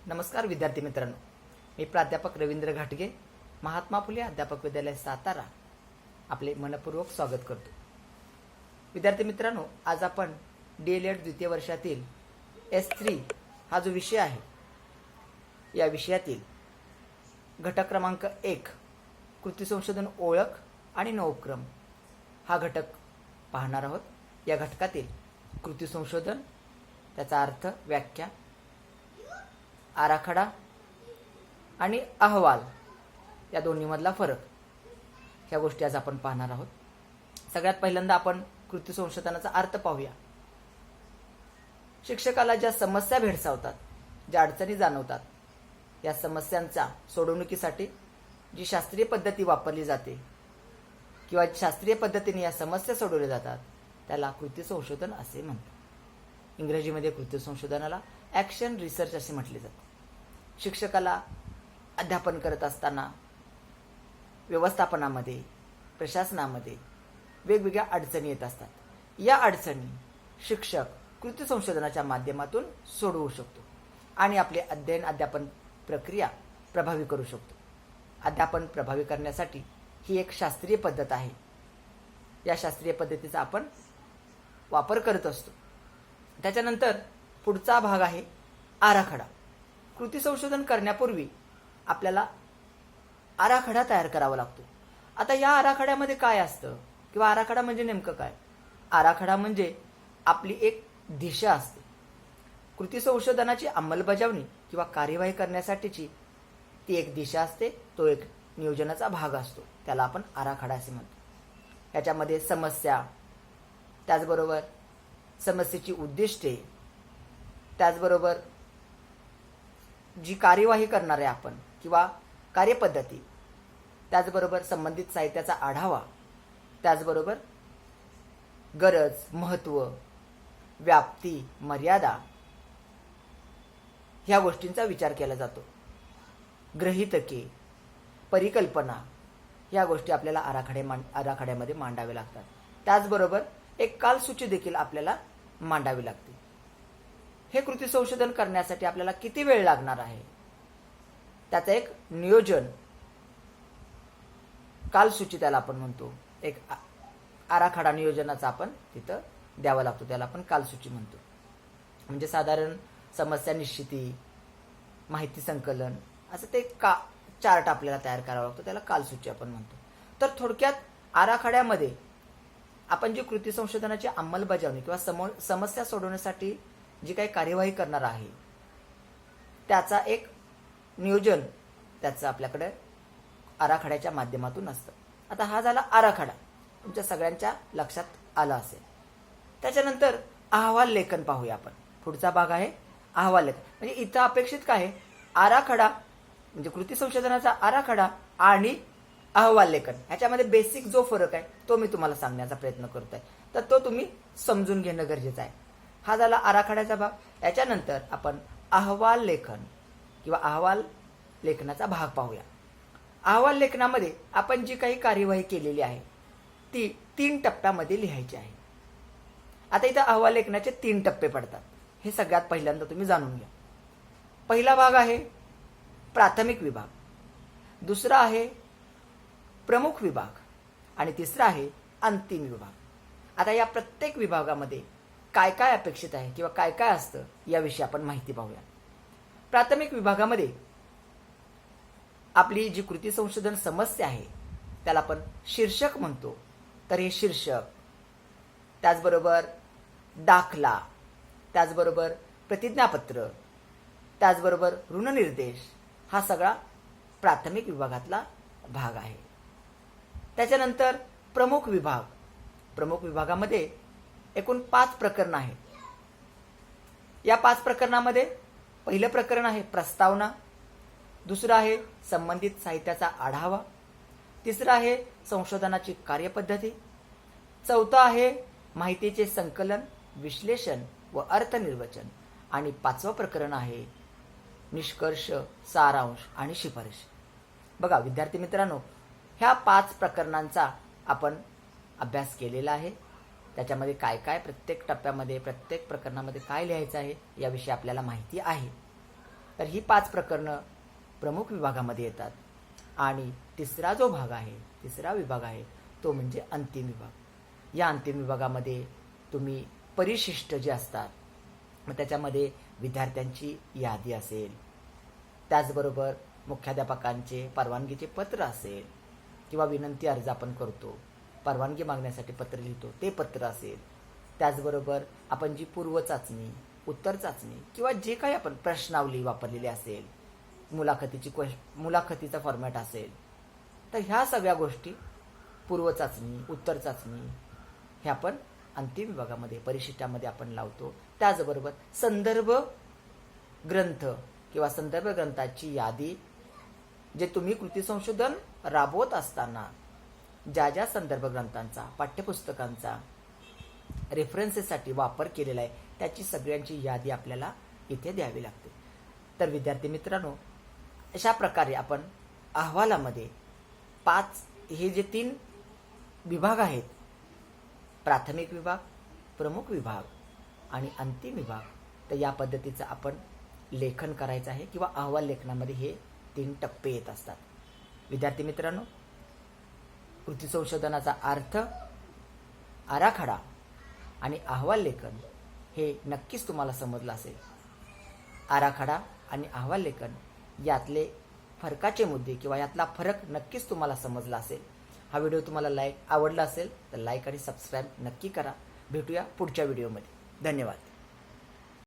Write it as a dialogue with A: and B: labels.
A: नमस्कार विद्यार्थी मित्रांनो, मी प्राध्यापक रवींद्र घाटगे, महात्मा फुले अध्यापक विद्यालय सातारा आपले मनपूर्वक स्वागत करतो। विद्यार्थी मित्रांनो, आज आपण DLED द्वितीय वर्षातील S3 हा जो विषय आहे, या विषयातील घटक क्रमांक 1 कृती संशोधन ओळख आणि नवोपक्रम हा घटक पाहणार आहोत। या घटकातील कृती संशोधन, त्याचा अर्थ, व्याख्या, आराखडा आणि अहवाल या दोन्हीमधला फरक, ह्या गोष्टी आज आपण पाहणार आहोत। सगळ्यात पहिल्यांदा आपण कृती संशोधनाचा अर्थ पाहूया। शिक्षकाला ज्या समस्या भेडसावतात, ज्या अडचणी जाणवतात, या समस्यांचा सोडवणुकीसाठी जी शास्त्रीय पद्धती वापरली जाते किंवा शास्त्रीय पद्धतीने या समस्या सोडवल्या जातात, त्याला कृती संशोधन असे म्हणतात। इंग्रजीमध्ये कृती संशोधनाला ॲक्शन रिसर्च असे म्हटले जाते। शिक्षकाला अध्यापन करत असताना व्यवस्थापनामध्ये, प्रशासनामध्ये वेगवेगळ्या अडचणी येत असतात। या अडचणी शिक्षक कृती संशोधनाच्या माध्यमातून सोडवू शकतो आणि आपले अध्यापन प्रक्रिया प्रभावी करू शकतो। अध्यापन प्रभावी करण्यासाठी ही एक शास्त्रीय पद्धत आहे। या शास्त्रीय पद्धतीचा आपण वापर करत असतो। त्याच्यानंतर पुढचा भाग आहे आराखडा। कृती संशोधन करण्यापूर्वी आपल्याला आराखडा तयार करावा लागतो। आता या आराखड्यामध्ये काय असतं किंवा आराखडा म्हणजे नेमकं काय? आराखडा म्हणजे आपली एक दिशा असते। कृती संशोधनाची अंमलबजावणी किंवा कार्यवाही करण्यासाठीची ती एक दिशा असते, तो एक नियोजनाचा भाग असतो, त्याला आपण आराखडा असे म्हणतो। याच्यामध्ये समस्या, त्याचबरोबर समस्येची उद्दिष्टे, त्याचबरोबर जी कार्यवाही करणार आहे आपण किंवा कार्यपद्धती, त्याचबरोबर संबंधित साहित्याचा आढावा, त्याचबरोबर गरज, महत्त्व, व्याप्ती, मर्यादा ह्या गोष्टींचा विचार केला जातो। गृहीतके, परिकल्पना ह्या गोष्टी आपल्याला आराखड्यामध्ये मांडाव्या लागतात। त्याचबरोबर एक कालसूची देखील आपल्याला मांडावी लागते। हे कृती संशोधन करण्यासाठी आपल्याला किती वेळ लागणार आहे, त्याचं एक नियोजन, कालसूची त्याला आपण म्हणतो, एक आराखडा नियोजनाचा आपण तिथं द्यावा लागतो, त्याला आपण कालसूची म्हणतो। म्हणजे साधारण समस्या निश्चिती, माहिती संकलन, असं ते चार्ट आपल्याला तयार करावा लागतो, त्याला कालसूची आपण म्हणतो। तर थोडक्यात आराखड्यामध्ये आपण जी कृती संशोधनाची अंमलबजावणी किंवा समस्या सोडवण्यासाठी जी काही कार्यवाही करणार आहे, त्याचा एक नियोजन त्याचं आपल्याकडे आराखड्याच्या माध्यमातून असतं। आता हा झाला आराखडा, तुमच्या सगळ्यांच्या लक्षात आला असेल। त्याच्यानंतर अहवाल लेखन पाहूया आपण। पुढचा भाग आहे अहवाल लेखन। म्हणजे इथं अपेक्षित काय आहे, आराखडा म्हणजे कृती संशोधनाचा आराखडा आणि अहवाल लेखन ह्याच्यामध्ये बेसिक जो फरक आहे तो मी तुम्हाला सांगण्याचा प्रयत्न करतोय, तर तो तुम्ही समजून घेणं गरजेचं आहे। हा झाला आराखड्याचा भाग। याच्यानंतर आपण अहवाल लेखन किंवा अहवाल लेखनाचा भाग पाहूया। अहवाल लेखनामध्ये आपण जी काही कार्यवाही केलेली आहे ती 3 टप्प्यामध्ये लिहायची आहे। आता इथं अहवाल लेखनाचे 3 टप्पे पडतात, हे सगळ्यात पहिल्यांदा तुम्ही जाणून घ्या। पहिला भाग आहे प्राथमिक विभाग, दुसरा आहे प्रमुख विभाग आणि तिसरा आहे अंतिम विभाग। आता या प्रत्येक विभागामध्ये काय काय अपेक्षित आहे किंवा काय काय असतं याविषयी आपण माहिती पाहूया। प्राथमिक विभागामध्ये आपली जी कृती संशोधन समस्या आहे त्याला आपण शीर्षक म्हणतो, तर हे शीर्षक, त्याचबरोबर दाखला, त्याचबरोबर प्रतिज्ञापत्र, त्याचबरोबर ऋणनिर्देश हा सगळा प्राथमिक विभागातला भाग आहे। त्याच्यानंतर प्रमुख विभाग, प्रमुख विभागामध्ये एकूण 5 प्रकरणं आहेत। या 5 प्रकरणामध्ये पहिलं प्रकरण आहे प्रस्तावना, दुसरं आहे संबंधित साहित्याचा आढावा, तिसरं आहे संशोधनाची कार्यपद्धती, चौथं आहे माहितीचे संकलन, विश्लेषण व अर्थनिर्वचन, आणि 5वं प्रकरण आहे निष्कर्ष, सारांश आणि शिफारस। बघा विद्यार्थी मित्रांनो, ह्या 5 प्रकरणांचा आपण अभ्यास केलेला आहे। त्याच्यामध्ये काय काय प्रत्येक टप्प्यामध्ये, प्रत्येक प्रकरणामध्ये काय लिहायचं आहे याविषयी आपल्याला माहिती आहे। तर ही 5 प्रकरणं प्रमुख विभागामध्ये येतात. आणि तिसरा जो भाग आहे, तिसरा विभाग आहे तो म्हणजे अंतिम विभाग. या अंतिम विभागामध्ये तुम्ही परिशिष्ट जे असतात, मग त्याच्यामध्ये विद्यार्थ्यांची यादी असेल, त्याचबरोबर मुख्याध्यापकांचे परवानगीचे पत्र असेल किंवा विनंती अर्ज आपण करतो, परवानगी मागण्यासाठी पत्र लिहितो ते पत्र असेल, त्याचबरोबर आपण जी पूर्व चाचणी, उत्तर चाचणी किंवा जे काही आपण प्रश्नावली वापरलेली असेल, मुलाखतीचा फॉर्मॅट असेल, तर ह्या सगळ्या गोष्टी पूर्व चाचणी, उत्तर चाचणी हे आपण अंतिम विभागामध्ये परिशिष्टामध्ये आपण लावतो. त्याचबरोबर संदर्भ ग्रंथ किंवा संदर्भ ग्रंथाची यादी जे तुम्ही कृती संशोधन राबवत असताना ज्या ज्या संदर्भ ग्रंथांचा, पाठ्यपुस्तकांचा रेफरन्सेससाठी वापर केलेला आहे त्याची सगळ्यांची यादी आपल्याला इथे द्यावी लागते. तर विद्यार्थी मित्रांनो, अशा प्रकारे आपण अहवालामध्ये 5 हे जे 3 विभाग आहेत, प्राथमिक विभाग, प्रमुख विभाग आणि अंतिम विभाग, तर या पद्धतीचं आपण लेखन करायचं आहे किंवा अहवाल लेखनामध्ये हे 3 टप्पे येत असतात. विद्यार्थी मित्रांनो, कृती संशोधनाचा अर्थ, आराखडा आणि अहवाल लेखन हे नक्कीच तुम्हाला समजलं असेल. आराखडा आणि अहवाल लेखन यातले फरकाचे मुद्दे किंवा यातला फरक नक्कीच तुम्हाला समजला असेल. हा व्हिडिओ तुम्हाला आवडला असेल तर लाईक आणि सबस्क्राईब नक्की करा. भेटूया पुढच्या व्हिडिओमध्ये. धन्यवाद.